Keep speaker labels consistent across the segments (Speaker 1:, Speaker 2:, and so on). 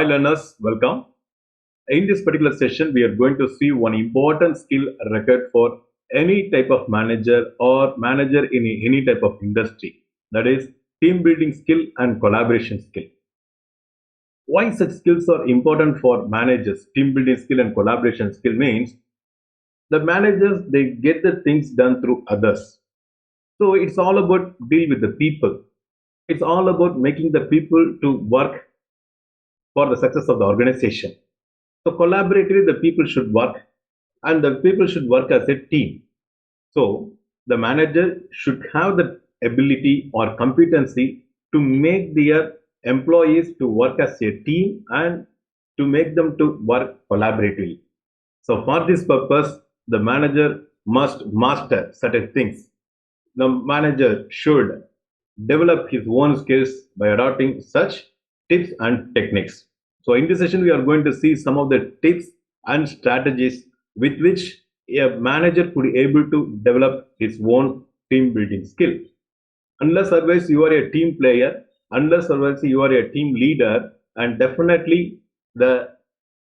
Speaker 1: Hi learners, welcome. In this particular session, we are going to see one important skill required for any type of manager or manager in any type of industry. That is team building skill and collaboration skill. Why such skills are important for managers? Team building skill and collaboration skill means the managers they get the things done through others. So it's all about deal with the people. It's all about making the people to work for the success of the organization. So collaboratively, the people should work and the people should work as a team. So the manager should have the ability or competency to make their employees to work as a team and to make them to work collaboratively. So for this purpose, the manager must master certain things. The manager should develop his own skills by adopting such tips and techniques. So in this session, we are going to see some of the tips and strategies with which a manager could be able to develop his own team building skill. Unless otherwise you are a team player, unless otherwise you are a team leader, and definitely the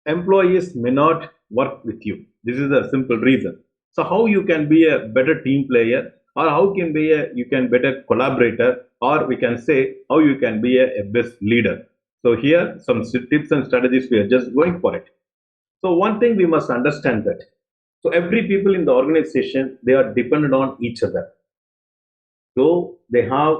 Speaker 1: employees may not work with you. This is a simple reason. So how you can be a better team player, or how can be a you can better collaborator, or we can say how you can be a best leader. So here some tips and strategies we are just going for it. So one thing we must understand that so every people in the organization they are dependent on each other. So they have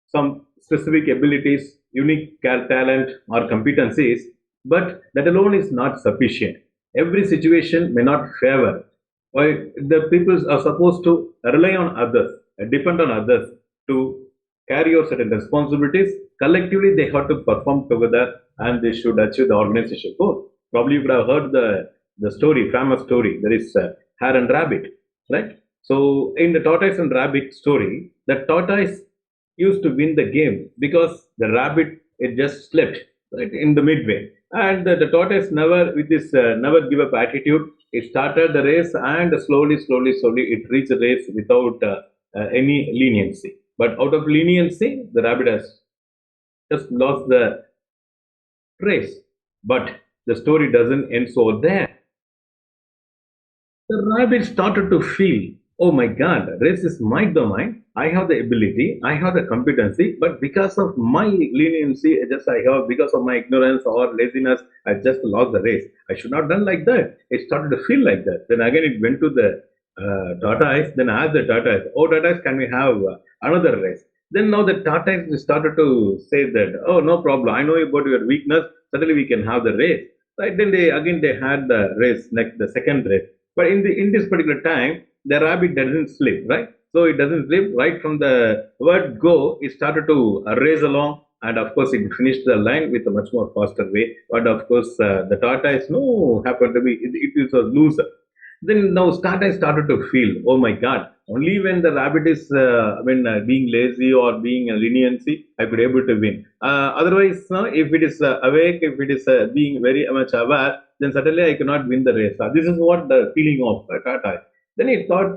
Speaker 1: some specific abilities, unique talent or competencies, but that alone is not sufficient. Every situation may not favor. Why the people are supposed to rely on others, depend on others to carry out certain responsibilities. Collectively, they have to perform together and they should achieve the organization goal. Probably you could have heard the story, famous story. There is hare and rabbit, right? So in the tortoise and rabbit story, the tortoise used to win the game because the rabbit it just slept right in the midway, and the tortoise never with this never give up attitude. It started the race and slowly it reached the race without any leniency. But out of leniency, the rabbit has just lost the race. But the story doesn't end so there. The rabbit started to feel, oh my God, race is my domain. I have the ability, I have the competency, but because of my leniency, just I have because of my ignorance or laziness, I just lost the race. I should not have done like that. It started to feel like that. Then again, it went to the tortoise. Then asked the tortoise, "Oh, tortoise, can we have another race?" Then now the tortoise started to say that, "Oh, no problem. I know about your weakness. Certainly, we can have the race." Right? Then they had the race next the second race. But in this particular time, the rabbit doesn't sleep, right? So it doesn't sleep. Right from the word go, it started to race along, and of course, it finished the line with a much more faster way. But of course, the tortoise no happened to be it is a loser. Then now tortoise started to feel, oh my God, only when the rabbit is being lazy or being a leniency, I could able to win. Otherwise, if it is awake, if it is being very much aware, then certainly I cannot win the race. This is what the feeling of tortoise. Then it thought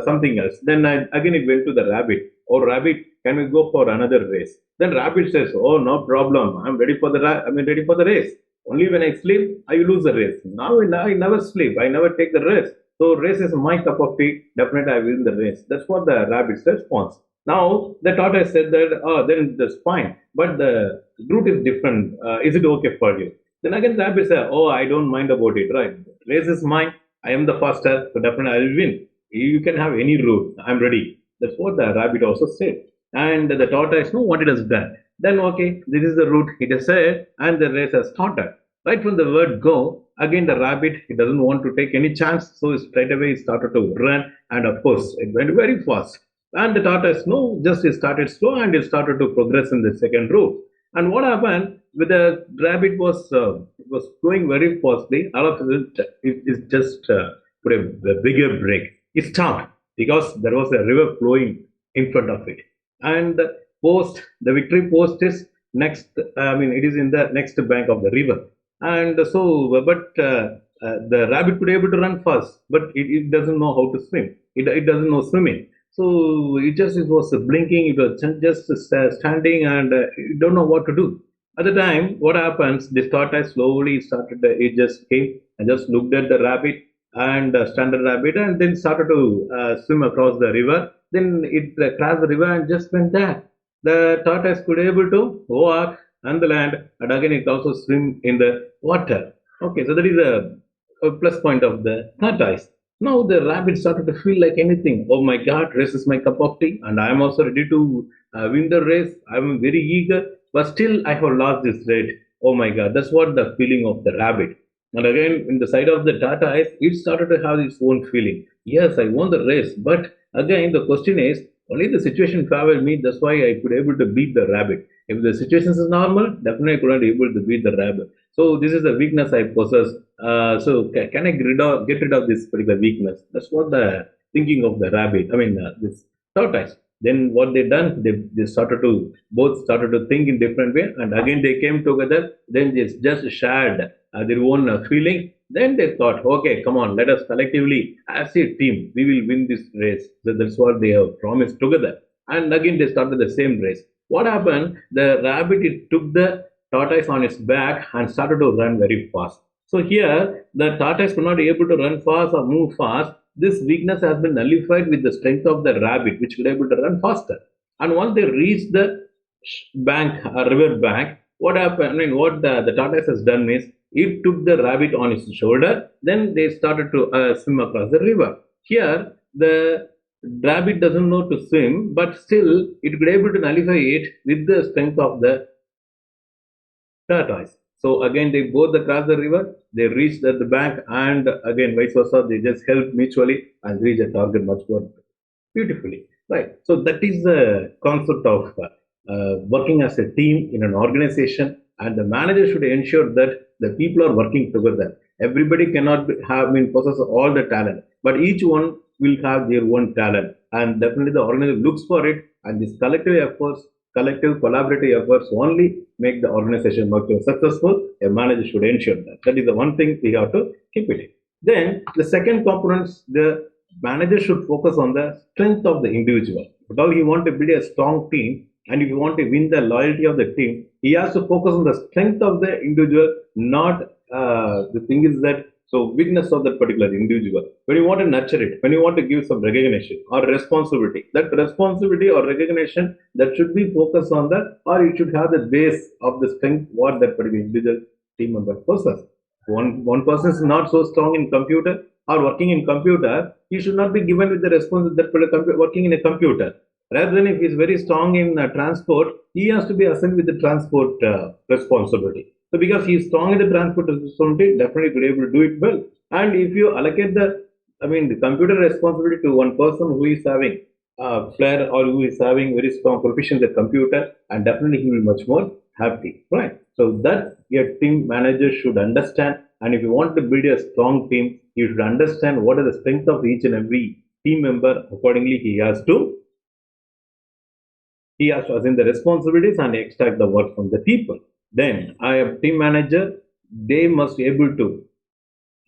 Speaker 1: something else. Then again it went to the rabbit. Oh rabbit, can we go for another race? Then rabbit says, oh no problem. I'm ready for ready for the race. Only when I sleep, I lose the race. Now I never sleep. I never take the race. So race is my cup of tea. Definitely I win the race. That's what the rabbit's response. Now the tortoise said that, oh, then that's fine. But the route is different. Is it okay for you? Then again the rabbit said, oh, I don't mind about it. Right? Race is mine. I am the faster. So definitely I will win. You can have any route. I'm ready. That's what the rabbit also said. And the tortoise know what it has done. Then okay, this is the route it has said, and the race has started. Right from the word go, again the rabbit he doesn't want to take any chance, so straight away he started to run, and of course it went very fast. And the tortoise no, just it started slow and it started to progress in the second route. And what happened with the rabbit was going very fastly. All of it just put a bigger break. It stopped because there was a river flowing in front of it, and the victory post is next. It is in the next bank of the river, and so the rabbit could able to run fast, but it doesn't know how to swim. It doesn't know swimming. So it was blinking. It was just standing and it don't know what to do. At the time, what happens? This tortoise slowly started. It just came and just looked at the rabbit and standard rabbit, and then started to swim across the river. Then it crossed the river and just went there. The tortoise could able to walk on the land, and again it also swim in the water. Okay, so that is a plus point of the tortoise. Now the rabbit started to feel like anything. Oh my God, race is my cup of tea, and I am also ready to win the race. I am very eager, but still I have lost this race. Oh my God, that's what the feeling of the rabbit. And again, in the side of the tortoise, it started to have its own feeling. Yes, I won the race, but again, the question is only the situation favored me. That's why I could able to beat the rabbit. If the situation is normal, definitely I couldn't able to beat the rabbit. So this is the weakness I possess. So can I get rid of this particular weakness? That's what the thinking of the rabbit. I mean, this tortoise. Then what they done? They started to both started to think in different way, and again they came together. Then they just shared their own feeling. Then they thought, okay, come on, let us collectively, as a team, we will win this race. So that's what they have promised together. And again, they started the same race. What happened? The rabbit it took the tortoise on its back and started to run very fast. So here, the tortoise could not be able to run fast or move fast. This weakness has been nullified with the strength of the rabbit, which could be able to run faster. And once they reached the bank, river bank, what happened? I mean, what the tortoise has done is it took the rabbit on its shoulder. Then they started to swim across the river. Here, the rabbit doesn't know to swim, but still it could able to nullify it with the strength of the tortoise. So again, they both across the river, they reached at the bank, and again, vice versa, they just help mutually and reach a target much more beautifully. Right. So that is the concept of working as a team in an organization, and the manager should ensure that the people are working together. Everybody cannot have been possess all the talent, but each one will have their own talent, and definitely the organization looks for it, and this collective efforts, collective collaborative efforts only make the organization much more successful. A manager should ensure that. That is the one thing we have to keep it. Then the second component, the manager should focus on the strength of the individual. But all you want to build a strong team, and if you want to win the loyalty of the team, he has to focus on the strength of the individual, not the thing is that so weakness of that particular individual. When you want to nurture it, when you want to give some recognition or responsibility, that responsibility or recognition that should be focused on that, or it should have the base of the strength what that particular individual team member possesses. One person is not so strong in computer or working in computer, he should not be given with the responsibility that working in a computer. Rather than if he is very strong in transport, he has to be assigned with the transport responsibility. So because he is strong in the transport responsibility, definitely will be able to do it well. And if you allocate the computer responsibility to one person who is having flair or who is having very strong proficiency in the computer, and definitely he will be much more happy, right? So that your team manager should understand. And if you want to build a strong team, you should understand what are the strengths of each and every team member. Accordingly, he has to assume the responsibilities and extract the work from the people. Then, I am team manager. They must be able to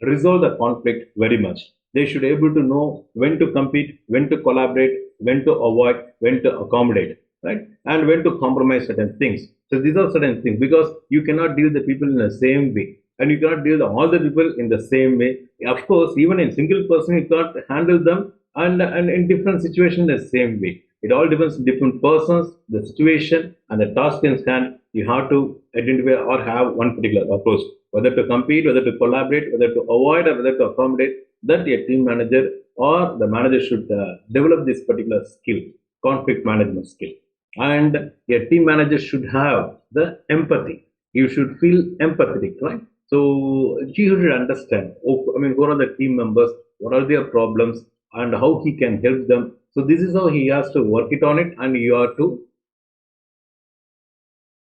Speaker 1: resolve the conflict very much. They should be able to know when to compete, when to collaborate, when to avoid, when to accommodate, right? And when to compromise certain things. So these are certain things because you cannot deal the people in the same way. And you cannot deal all the people in the same way. Of course, even in single person, you cannot handle them and in different situations the same way. It all depends on different persons, the situation, and the task in hand. You have to identify or have one particular approach, whether to compete, whether to collaborate, whether to avoid, or whether to accommodate. That a team manager or the manager should develop this particular skill, conflict management skill. And a team manager should have the empathy. You should feel empathetic, right? So you should understand. I mean, who are the team members? What are their problems? And how he can help them. So this is how he has to work it on it, and you are to.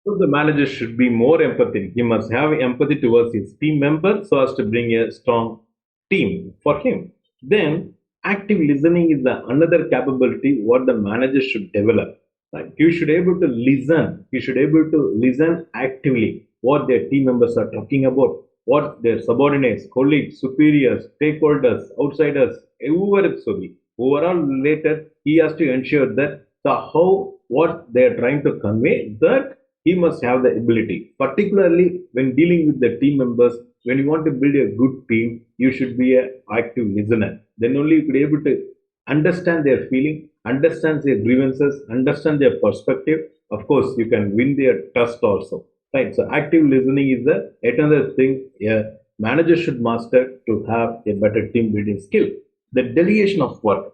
Speaker 1: So the manager should be more empathetic. He must have empathy towards his team member so as to bring a strong team for him. Then active listening is the another capability what the manager should develop. Like you should able to listen. You should able to listen actively what their team members are talking about, what their subordinates, colleagues, superiors, stakeholders, outsiders, whoever it so be. Overall related, he has to ensure that the how what they are trying to convey that he must have the ability, particularly when dealing with the team members. When you want to build a good team, you should be an active listener. Then only you could be able to understand their feeling, understand their grievances, understand their perspective. Of course, you can win their trust also. Right. So active listening is the another thing a manager should master to have a better team building skill. The delegation of work.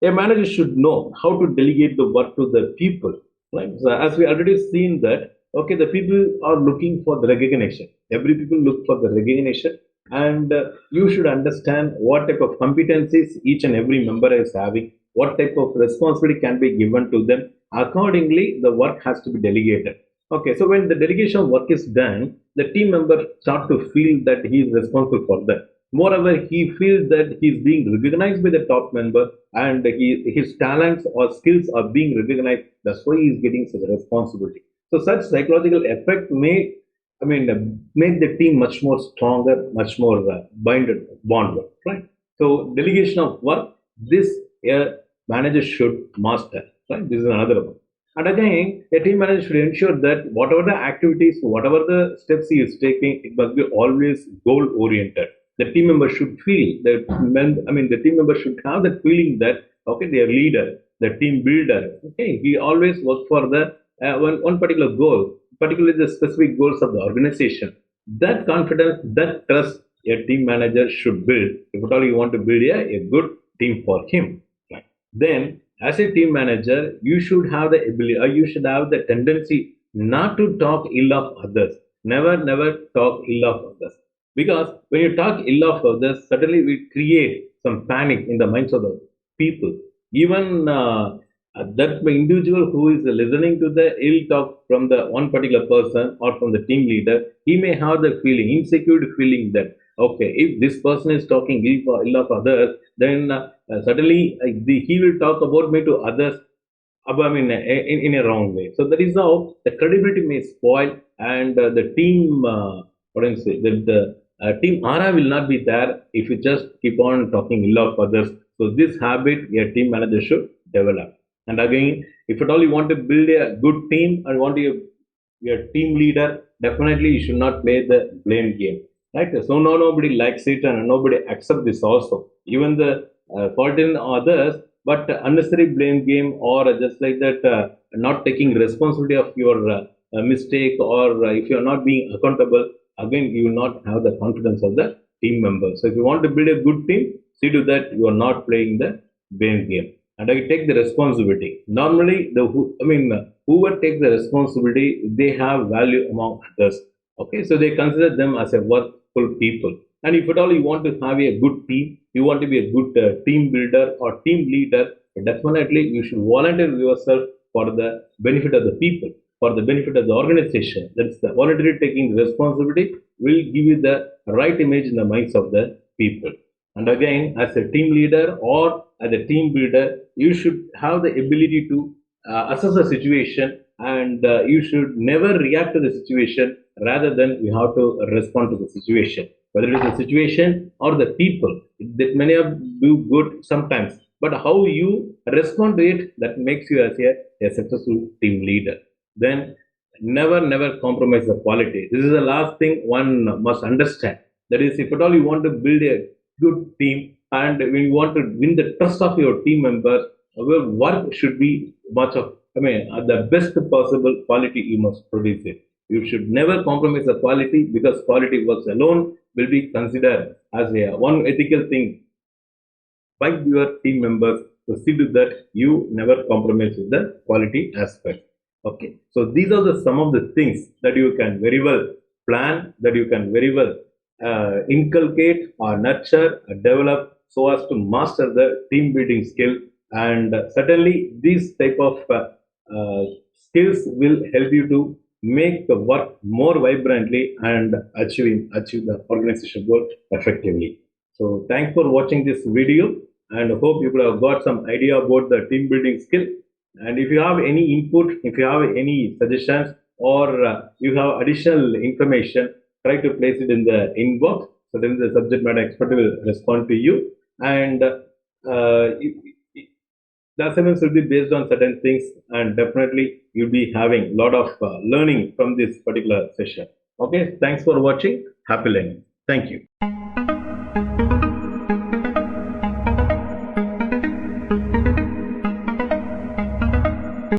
Speaker 1: A manager should know how to delegate the work to the people. Right. So as we already seen that, okay, the people are looking for the recognition. Every people look for the recognition, and you should understand what type of competencies each and every member is having, what type of responsibility can be given to them. Accordingly, the work has to be delegated. Okay, so when the delegation of work is done, the team member start to feel that he is responsible for that. Moreover, he feels that he is being recognized by the top member, and his talents or skills are being recognized. That's why he is getting such a responsibility. So such psychological effect may, make the team much more stronger, much more bonded, right? So delegation of work, this a manager should master, right? This is another one. And again, a team manager should ensure that whatever the activities, whatever the steps he is taking, it must be always goal oriented. The team member should feel that, the team member should have that feeling that, okay, their leader, the team builder, okay, he always works for the one particular goal, particularly the specific goals of the organization. That confidence, that trust a team manager should build if at all you want to build a good team for him. Then, as a team manager, you should have the ability, or you should have the tendency not to talk ill of others. Never, never talk ill of others. Because when you talk ill of others, suddenly we create some panic in the minds of the people. Even that individual who is listening to the ill talk from the one particular person or from the team leader, he may have the feeling, insecure feeling that, okay, if this person is talking ill of others, then suddenly he will talk about me to others, in a wrong way. So that is how the credibility may spoil, and the team, what do you say, the team aura will not be there if you just keep on talking ill of others. So this habit your team manager should develop. And again, if at all you want to build a good team and want to your team leader, definitely you should not play the blame game. Right? So no, nobody likes it and nobody accepts this also. Even the fault in others, but unnecessary blame game or just like that, not taking responsibility of your mistake, or if you are not being accountable, again you will not have the confidence of the team members. So if you want to build a good team, see to that you are not playing the blame game. And I take the responsibility. Normally, whoever takes the responsibility, they have value among others. Okay, so they consider them as a worthful people. And if at all you want to have a good team, you want to be a good team builder or team leader, definitely you should volunteer yourself for the benefit of the people, for the benefit of the organization. That's the voluntary taking responsibility will give you the right image in the minds of the people. And again, as a team leader or as a team builder, you should have the ability to assess the situation, and you should never react to the situation, rather than you have to respond to the situation, whether it is the situation or the people. That many of do good sometimes, but how you respond to it, that makes you as a successful team leader. Then never, never compromise the quality. This is the last thing one must understand. That is, if at all you want to build a good team, and when you want to win the trust of your team members, your work should be much of, the best possible quality you must produce it. You should never compromise the quality, because quality works alone will be considered as a one ethical thing by your team members. So see to that you never compromise with the quality aspect. Okay, so these are the some of the things that you can very well plan, that you can very well inculcate or nurture or develop, so as to master the team building skill. And certainly these type of skills will help you to make the work more vibrantly and achieve the organization goal effectively. So thanks for watching this video, and hope you could have got some idea about the team building skill. And if you have any input, if you have any suggestions, or you have additional information, try to place it in the inbox. So then the subject matter expert will respond to you. And The assignments will be based on certain things, and definitely you'll be having a lot of learning from this particular session. Okay, thanks for watching. Happy learning. Thank you.